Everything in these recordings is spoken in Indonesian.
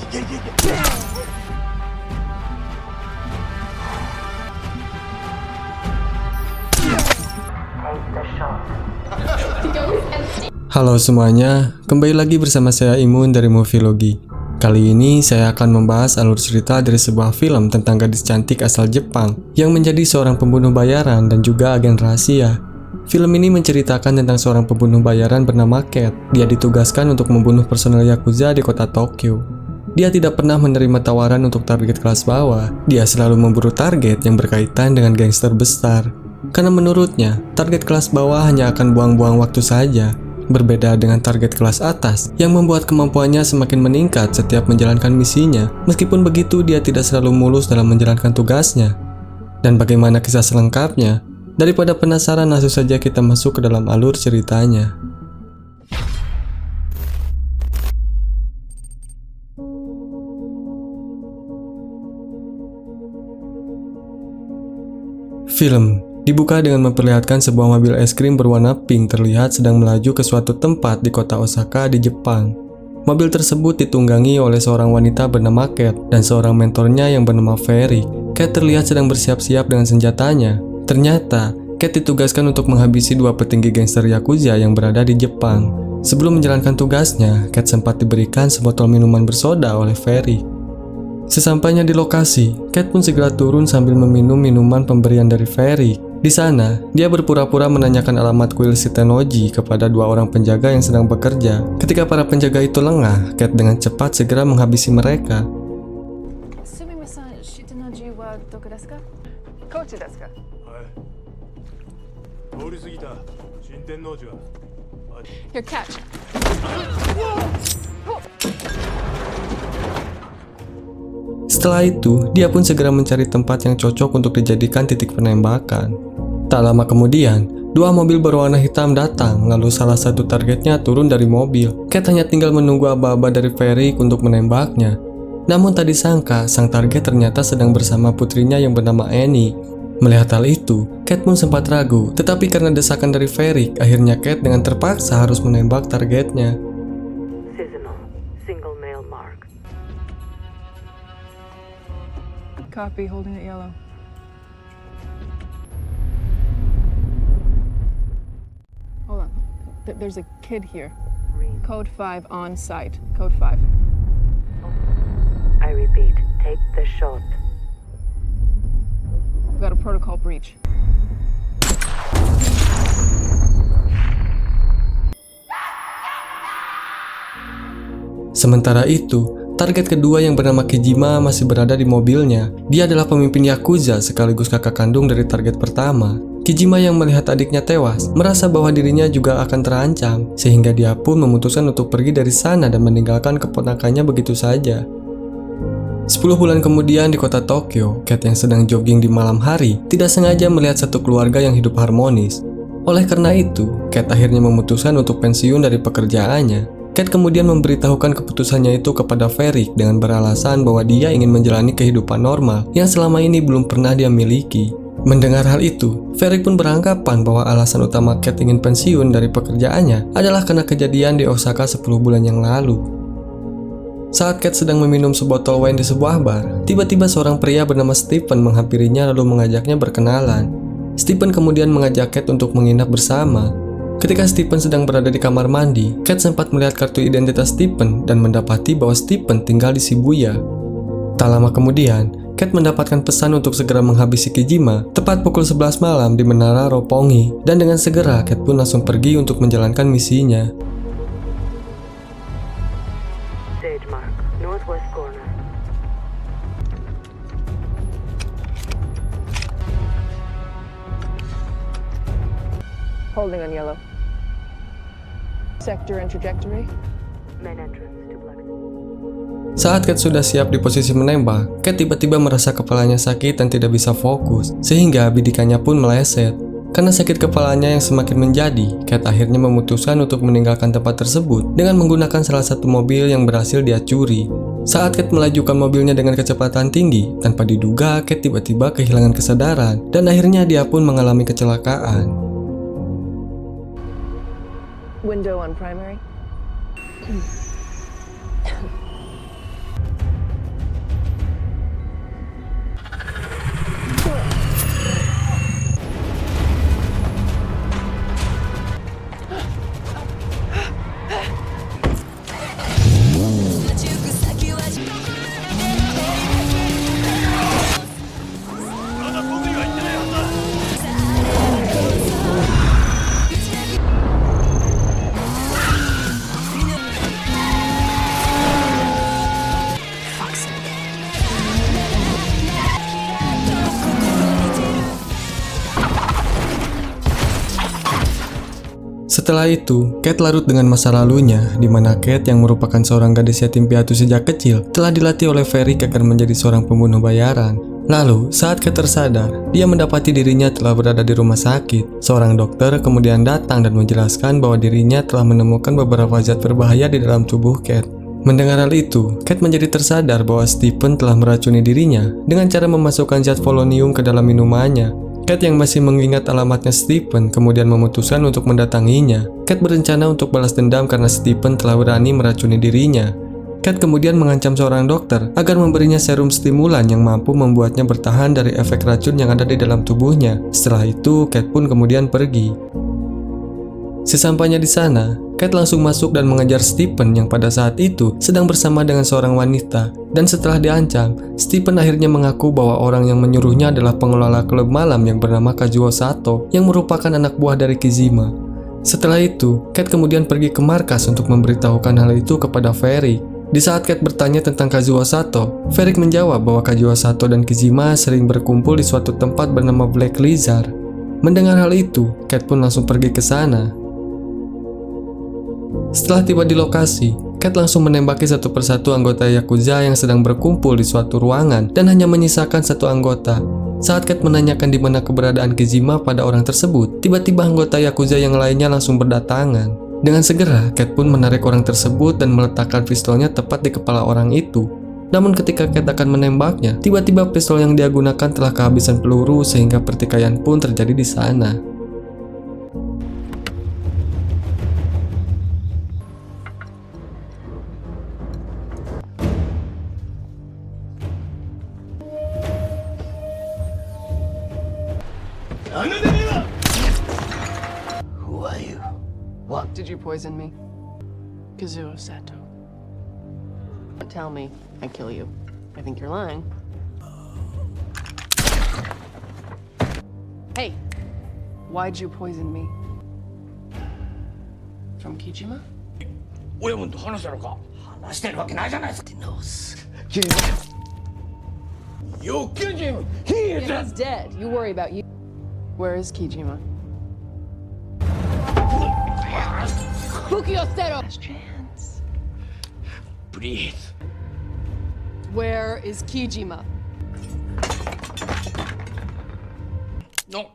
Halo semuanya, kembali lagi bersama saya Imun dari Movilogy. Kali ini saya akan membahas alur cerita dari sebuah film tentang gadis cantik asal Jepang yang menjadi seorang pembunuh bayaran dan juga agen rahasia. Film ini menceritakan tentang seorang pembunuh bayaran bernama Cat. Dia ditugaskan untuk membunuh personel Yakuza di kota Tokyo. Dia tidak pernah menerima tawaran untuk target kelas bawah. Dia selalu memburu target yang berkaitan dengan gangster besar. Karena menurutnya, target kelas bawah hanya akan buang-buang waktu saja. Berbeda dengan target kelas atas yang membuat kemampuannya semakin meningkat setiap menjalankan misinya. Meskipun begitu, dia tidak selalu mulus dalam menjalankan tugasnya. Dan bagaimana kisah selengkapnya? Daripada penasaran, langsung saja kita masuk ke dalam alur ceritanya. Film dibuka dengan memperlihatkan sebuah mobil es krim berwarna pink terlihat sedang melaju ke suatu tempat di kota Osaka di Jepang. Mobil tersebut ditunggangi oleh seorang wanita bernama Cat dan seorang mentornya yang bernama Ferry. Cat terlihat sedang bersiap-siap dengan senjatanya. Ternyata, Cat ditugaskan untuk menghabisi dua petinggi gangster Yakuza yang berada di Jepang. Sebelum menjalankan tugasnya, Cat sempat diberikan sebotol minuman bersoda oleh Ferry. Sesampainya di lokasi, Cat pun segera turun sambil meminum minuman pemberian dari Ferry. Di sana, dia berpura-pura menanyakan alamat kuil Shitenoji kepada dua orang penjaga yang sedang bekerja. Ketika para penjaga itu lengah, Cat dengan cepat segera menghabisi mereka. Your catch. Setelah itu, dia pun segera mencari tempat yang cocok untuk dijadikan titik penembakan. Tak lama kemudian, dua mobil berwarna hitam datang, lalu salah satu targetnya turun dari mobil. Cat hanya tinggal menunggu aba-aba dari Ferry untuk menembaknya. Namun tak disangka, sang target ternyata sedang bersama putrinya yang bernama Annie. Melihat hal itu, Cat pun sempat ragu, tetapi karena desakan dari Ferry, akhirnya Cat dengan terpaksa harus menembak targetnya. Copy, holding it yellow. Hold on. There's a kid here. Code 5 on site. Code 5. I repeat, take the shot. We've got a protocol breach. Sementara itu, target kedua yang bernama Kijima masih berada di mobilnya. Dia adalah pemimpin Yakuza sekaligus kakak kandung dari target pertama. Kijima yang melihat adiknya tewas, merasa bahwa dirinya juga akan terancam, sehingga dia pun memutuskan untuk pergi dari sana dan meninggalkan keponakannya begitu saja. 10 bulan kemudian di kota Tokyo, Cat yang sedang jogging di malam hari, tidak sengaja melihat satu keluarga yang hidup harmonis. Oleh karena itu, Cat akhirnya memutuskan untuk pensiun dari pekerjaannya. Cat kemudian memberitahukan keputusannya itu kepada Ferry dengan beralasan bahwa dia ingin menjalani kehidupan normal yang selama ini belum pernah dia miliki. Mendengar hal itu, Ferry pun beranggapan bahwa alasan utama Cat ingin pensiun dari pekerjaannya adalah karena kejadian di Osaka 10 bulan yang lalu. Saat Cat sedang meminum sebotol wine di sebuah bar, tiba-tiba seorang pria bernama Stephen menghampirinya lalu mengajaknya berkenalan. Stephen kemudian mengajak Cat untuk menginap bersama. Ketika Stephen sedang berada di kamar mandi, Cat sempat melihat kartu identitas Stephen dan mendapati bahwa Stephen tinggal di Shibuya. Tak lama kemudian, Cat mendapatkan pesan untuk segera menghabisi Kijima tepat pukul 11 malam di Menara Roppongi, dan dengan segera Cat pun langsung pergi untuk menjalankan misinya. Stage mark, northwest corner. Holding on yellow. Sector and trajectory. Main entrance to Black. Saat Cat sudah siap di posisi menembak, Cat tiba-tiba merasa kepalanya sakit dan tidak bisa fokus, sehingga bidikannya pun meleset. Karena sakit kepalanya yang semakin menjadi, Cat akhirnya memutuskan untuk meninggalkan tempat tersebut dengan menggunakan salah satu mobil yang berhasil dia curi. Saat Cat melajukan mobilnya dengan kecepatan tinggi, tanpa diduga Cat tiba-tiba kehilangan kesadaran dan akhirnya dia pun mengalami kecelakaan. Window on primary. Setelah itu, Kate larut dengan masa lalunya, di mana Kate yang merupakan seorang gadis yatim piatu sejak kecil telah dilatih oleh Varric agar menjadi seorang pembunuh bayaran. Lalu, saat Kate tersadar, dia mendapati dirinya telah berada di rumah sakit. Seorang dokter kemudian datang dan menjelaskan bahwa dirinya telah menemukan beberapa zat berbahaya di dalam tubuh Kate. Mendengar hal itu, Kate menjadi tersadar bahwa Stephen telah meracuni dirinya dengan cara memasukkan zat polonium ke dalam minumannya. Kate yang masih mengingat alamatnya Stephen kemudian memutuskan untuk mendatanginya. Kate berencana untuk balas dendam karena Stephen telah berani meracuni dirinya. Kate kemudian mengancam seorang dokter agar memberinya serum stimulan yang mampu membuatnya bertahan dari efek racun yang ada di dalam tubuhnya. Setelah itu, Kate pun kemudian pergi. Sesampainya di sana, Kate langsung masuk dan mengejar Stephen yang pada saat itu sedang bersama dengan seorang wanita. Dan setelah diancam, Stephen akhirnya mengaku bahwa orang yang menyuruhnya adalah pengelola klub malam yang bernama Kazuo Sato yang merupakan anak buah dari Kizima. Setelah itu, Kate kemudian pergi ke markas untuk memberitahukan hal itu kepada Varric. Di saat Kate bertanya tentang Kazuo Sato, Varric menjawab bahwa Kazuo Sato dan Kizima sering berkumpul di suatu tempat bernama Black Lizard. Mendengar hal itu, Kate pun langsung pergi ke sana. Setelah tiba di lokasi, Kate langsung menembaki satu persatu anggota Yakuza yang sedang berkumpul di suatu ruangan dan hanya menyisakan satu anggota. Saat Kate menanyakan di mana keberadaan Kizima pada orang tersebut, tiba-tiba anggota Yakuza yang lainnya langsung berdatangan. Dengan segera, Kate pun menarik orang tersebut dan meletakkan pistolnya tepat di kepala orang itu. Namun ketika Kate akan menembaknya, tiba-tiba pistol yang dia gunakan telah kehabisan peluru sehingga pertikaian pun terjadi di sana. Who are you? What? Did you poison me? Kazuo Sato. Tell me, I kill you. I think you're lying. Hey, why'd you poison me? From Kijima? 親分と話したのか話してるわけないじゃないですか He knows. You killed him! He is He's dead. You worry about you. Where is Kijima? Fukio Seto! Last chance. Please. Where is Kijima? No.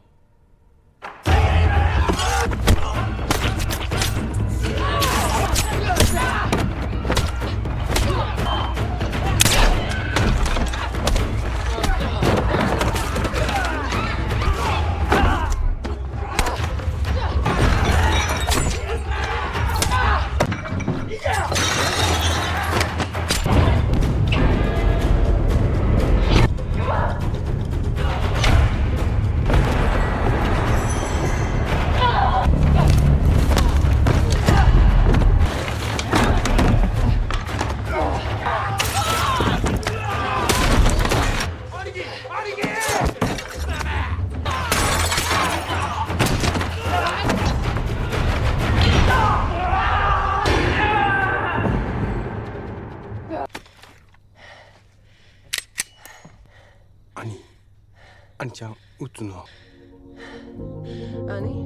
Ani?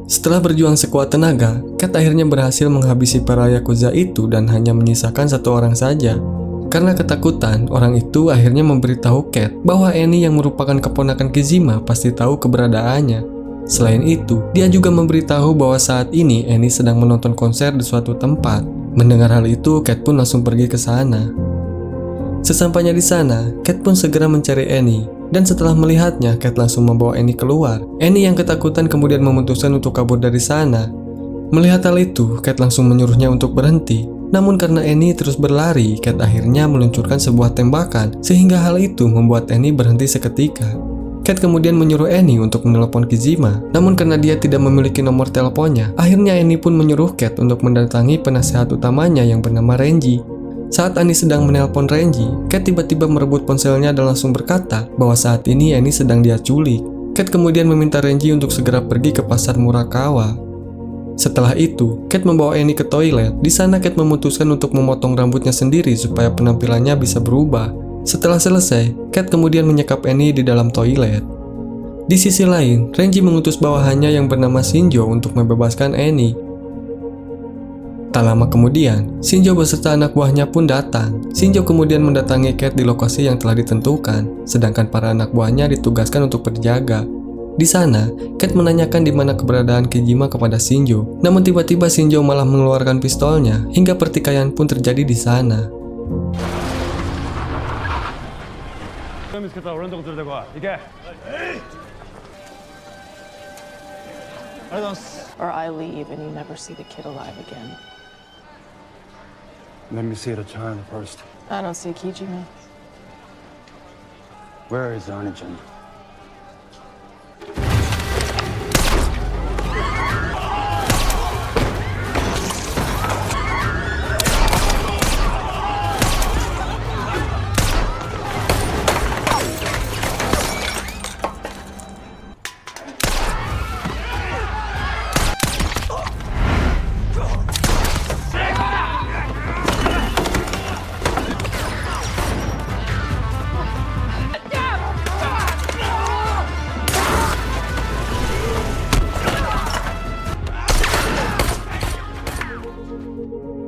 Setelah berjuang sekuat tenaga, Kate akhirnya berhasil menghabisi para Yakuza itu dan hanya menyisakan satu orang saja. Karena ketakutan, orang itu akhirnya memberitahu Kate bahwa Annie yang merupakan keponakan Kizima pasti tahu keberadaannya. Selain itu, dia juga memberitahu bahwa saat ini Annie sedang menonton konser di suatu tempat. Mendengar hal itu, Kate pun langsung pergi ke sana. Sesampainya di sana, Kate pun segera mencari Annie. Dan setelah melihatnya, Kate langsung membawa Annie keluar. Annie yang ketakutan kemudian memutuskan untuk kabur dari sana. Melihat hal itu, Kate langsung menyuruhnya untuk berhenti. Namun karena Annie terus berlari, Kate akhirnya meluncurkan sebuah tembakan, sehingga hal itu membuat Annie berhenti seketika. Kate kemudian menyuruh Annie untuk menelepon Kizima. Namun karena dia tidak memiliki nomor teleponnya, akhirnya Annie pun menyuruh Kate untuk mendatangi penasehat utamanya yang bernama Renji. Saat Annie sedang menelpon Renji, Kate tiba-tiba merebut ponselnya dan langsung berkata bahwa saat ini Annie sedang dia culik. Kate kemudian meminta Renji untuk segera pergi ke pasar Murakawa. Setelah itu, Kate membawa Annie ke toilet. Di sana Kate memutuskan untuk memotong rambutnya sendiri supaya penampilannya bisa berubah. Setelah selesai, Kate kemudian menyekap Annie di dalam toilet. Di sisi lain, Renji mengutus bawahannya yang bernama Shinjo untuk membebaskan Annie. Tak lama kemudian, Shinjo beserta anak buahnya pun datang. Shinjo kemudian mendatangi Kate di lokasi yang telah ditentukan, sedangkan para anak buahnya ditugaskan untuk berjaga. Di sana, Kate menanyakan di mana keberadaan Kijima kepada Shinjo. Namun tiba-tiba Shinjo malah mengeluarkan pistolnya, hingga pertikaian pun terjadi di sana. Or I leave and you never see the kid alive again. Let me see the child first. I don't see Kijima. Where is Arnigen?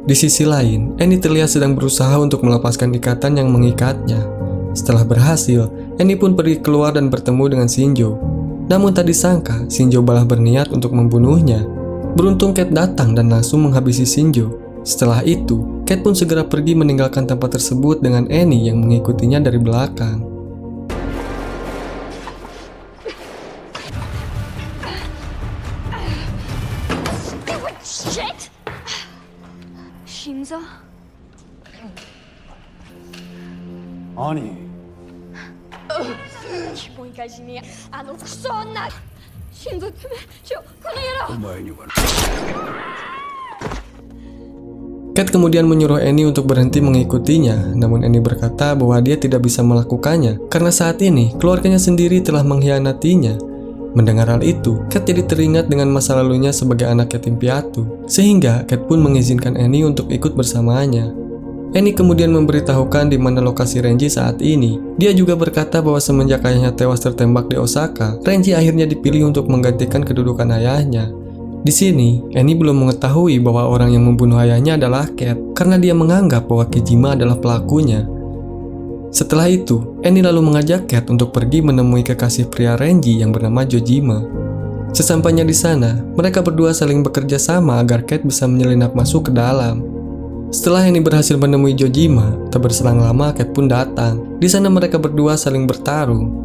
Di sisi lain, Annie terlihat sedang berusaha untuk melepaskan ikatan yang mengikatnya. Setelah berhasil, Annie pun pergi keluar dan bertemu dengan Shinjo. Namun tak disangka, Shinjo malah berniat untuk membunuhnya. Beruntung Kate datang dan langsung menghabisi Shinjo. Setelah itu, Kate pun segera pergi meninggalkan tempat tersebut dengan Annie yang mengikutinya dari belakang. Shit! 心臓兄基本返しにあのクソ女心臓つめちょこの野郎お前には Kate kemudian menyuruh Annie untuk berhenti mengikutinya, namun Annie berkata bahwa dia tidak bisa melakukannya karena saat ini keluarganya sendiri telah mengkhianatinya. Mendengar hal itu, Kate jadi teringat dengan masa lalunya sebagai anak yatim piatu, sehingga Kate pun mengizinkan Annie untuk ikut bersamanya. Annie kemudian memberitahukan di mana lokasi Renji saat ini. Dia juga berkata bahwa semenjak ayahnya tewas tertembak di Osaka, Renji akhirnya dipilih untuk menggantikan kedudukan ayahnya. Di sini, Annie belum mengetahui bahwa orang yang membunuh ayahnya adalah Kate, karena dia menganggap bahwa Kijima adalah pelakunya. Setelah itu, Annie lalu mengajak Kate untuk pergi menemui kekasih pria Renji yang bernama Jojima. Sesampainya di sana, mereka berdua saling bekerja sama agar Kate bisa menyelinap masuk ke dalam. Setelah Annie berhasil menemui Jojima, tak berselang lama Kate pun datang. Di sana mereka berdua saling bertarung.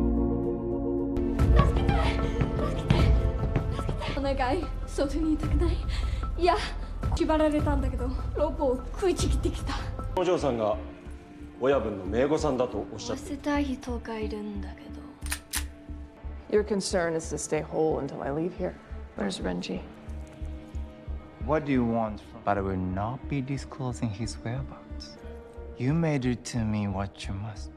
お願い外にいたくないいや縛られたんだけどロープを食いちぎってきたお嬢さんが親分の姪御さんだとおっしゃって捨てたい人がいるんだけど Your concern is to stay whole until I leave here. Where's Renji? What do you want? But I will not be disclosing his whereabouts. You may do to me what you must.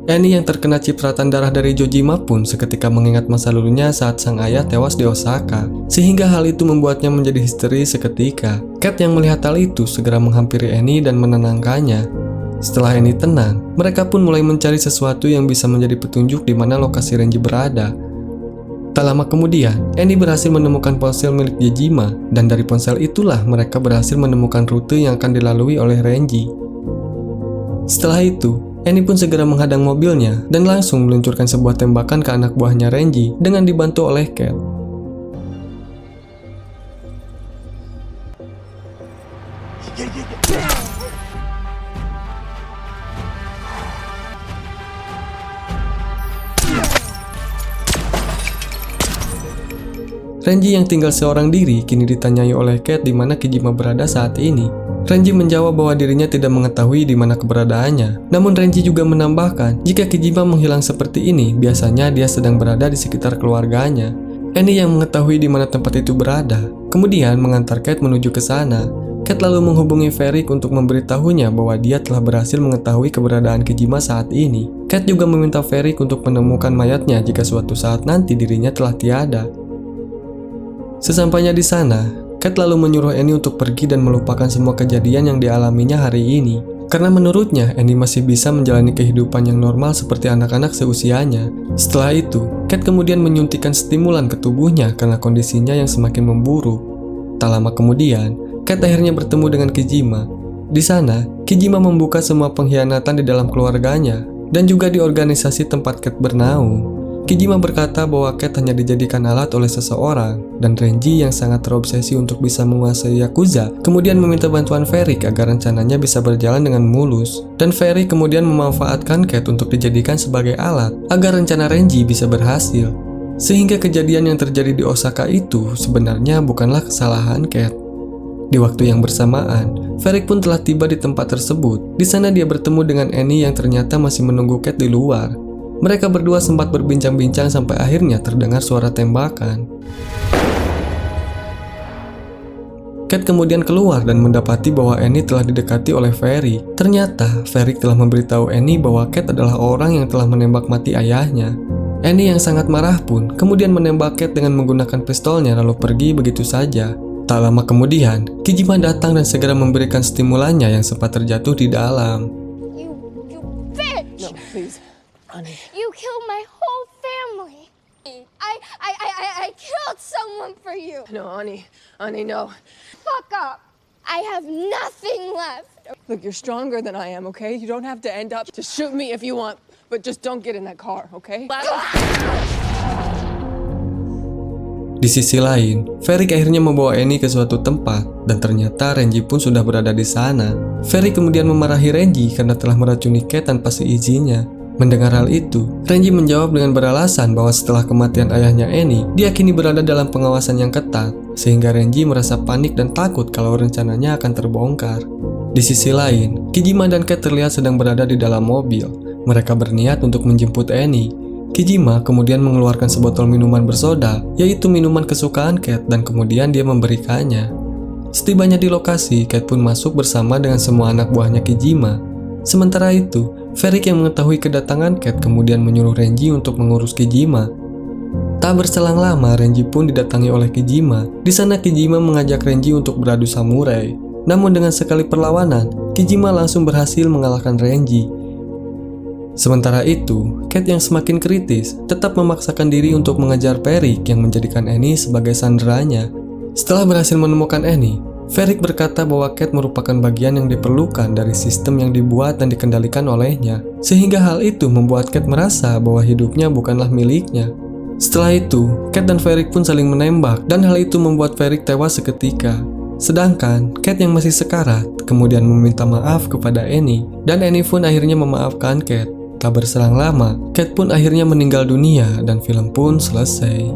Annie yang terkena cipratan darah dari Jojima pun seketika mengingat masa lalunya saat sang ayah tewas di Osaka, sehingga hal itu membuatnya menjadi histeris seketika. Kate yang melihat hal itu segera menghampiri Annie dan menenangkannya. Setelah Annie tenang, mereka pun mulai mencari sesuatu yang bisa menjadi petunjuk di mana lokasi Renji berada. Tak lama kemudian, Annie berhasil menemukan ponsel milik Jejima, dan dari ponsel itulah mereka berhasil menemukan rute yang akan dilalui oleh Renji. Setelah itu, Annie pun segera menghadang mobilnya dan langsung meluncurkan sebuah tembakan ke anak buahnya Renji dengan dibantu oleh Cat. Renji yang tinggal seorang diri kini ditanyai oleh Cat di mana Kijima berada saat ini. Renji menjawab bahwa dirinya tidak mengetahui di mana keberadaannya. Namun Renji juga menambahkan, jika Kijima menghilang seperti ini, biasanya dia sedang berada di sekitar keluarganya. Annie yang mengetahui di mana tempat itu berada, kemudian mengantar Cat menuju ke sana. Cat lalu menghubungi Varric untuk memberitahunya bahwa dia telah berhasil mengetahui keberadaan Kijima saat ini. Cat juga meminta Varric untuk menemukan mayatnya jika suatu saat nanti dirinya telah tiada. Sesampainya di sana, Cat lalu menyuruh Annie untuk pergi dan melupakan semua kejadian yang dialaminya hari ini. Karena menurutnya, Annie masih bisa menjalani kehidupan yang normal seperti anak-anak seusianya. Setelah itu, Cat kemudian menyuntikkan stimulan ke tubuhnya karena kondisinya yang semakin memburuk. Tak lama kemudian, Cat akhirnya bertemu dengan Kijima. Di sana, Kijima membuka semua pengkhianatan di dalam keluarganya dan juga di organisasi tempat Cat bernaung. Kijima berkata bahwa Cat hanya dijadikan alat oleh seseorang, dan Renji yang sangat terobsesi untuk bisa menguasai Yakuza kemudian meminta bantuan Varric agar rencananya bisa berjalan dengan mulus, dan Varric kemudian memanfaatkan Cat untuk dijadikan sebagai alat agar rencana Renji bisa berhasil. Sehingga kejadian yang terjadi di Osaka itu sebenarnya bukanlah kesalahan Cat. Di waktu yang bersamaan, Varric pun telah tiba di tempat tersebut. Di sana dia bertemu dengan Annie yang ternyata masih menunggu Cat di luar. Mereka berdua sempat berbincang-bincang sampai akhirnya terdengar suara tembakan. Cat kemudian keluar dan mendapati bahwa Annie telah didekati oleh Varric. Ternyata, Varric telah memberitahu Annie bahwa Cat adalah orang yang telah menembak mati ayahnya. Annie yang sangat marah pun kemudian menembak Cat dengan menggunakan pistolnya lalu pergi begitu saja. Tak lama kemudian, Kijima datang dan segera memberikan stimulannya yang sempat terjatuh di dalam. You bitch! No, please. Honey. You killed my whole family. I killed someone for you. No, honey. Honey, no. Fuck up. I have nothing left. Look, you're stronger than I am, okay? You don't have to end up. Just shoot me if you want, but just don't get in that car, okay? Di sisi lain, Varric akhirnya membawa Annie ke suatu tempat, dan ternyata Renji pun sudah berada di sana. Varric kemudian memarahi Renji karena telah meracuni Cat tanpa seizinnya. Mendengar hal itu, Renji menjawab dengan beralasan bahwa setelah kematian ayahnya Annie, dia kini berada dalam pengawasan yang ketat, sehingga Renji merasa panik dan takut kalau rencananya akan terbongkar. Di sisi lain, Kijima dan Cat terlihat sedang berada di dalam mobil. Mereka berniat untuk menjemput Annie. Kijima kemudian mengeluarkan sebotol minuman bersoda, yaitu minuman kesukaan Cat, dan kemudian dia memberikannya. Setibanya di lokasi, Cat pun masuk bersama dengan semua anak buahnya Kijima. Sementara itu, Varric yang mengetahui kedatangan Cat kemudian menyuruh Renji untuk mengurus Kijima. Tak berselang lama, Renji pun didatangi oleh Kijima. Di sana Kijima mengajak Renji untuk beradu samurai. Namun dengan sekali perlawanan, Kijima langsung berhasil mengalahkan Renji. Sementara itu, Cat yang semakin kritis tetap memaksakan diri untuk mengejar Varric yang menjadikan Annie sebagai sanderanya. Setelah berhasil menemukan Annie, Varric berkata bahwa Cat merupakan bagian yang diperlukan dari sistem yang dibuat dan dikendalikan olehnya, sehingga hal itu membuat Cat merasa bahwa hidupnya bukanlah miliknya. Setelah itu, Cat dan Varric pun saling menembak, dan hal itu membuat Varric tewas seketika. Sedangkan Cat yang masih sekarat kemudian meminta maaf kepada Annie, dan Annie pun akhirnya memaafkan Cat. Tak berselang lama, Cat pun akhirnya meninggal dunia dan film pun selesai.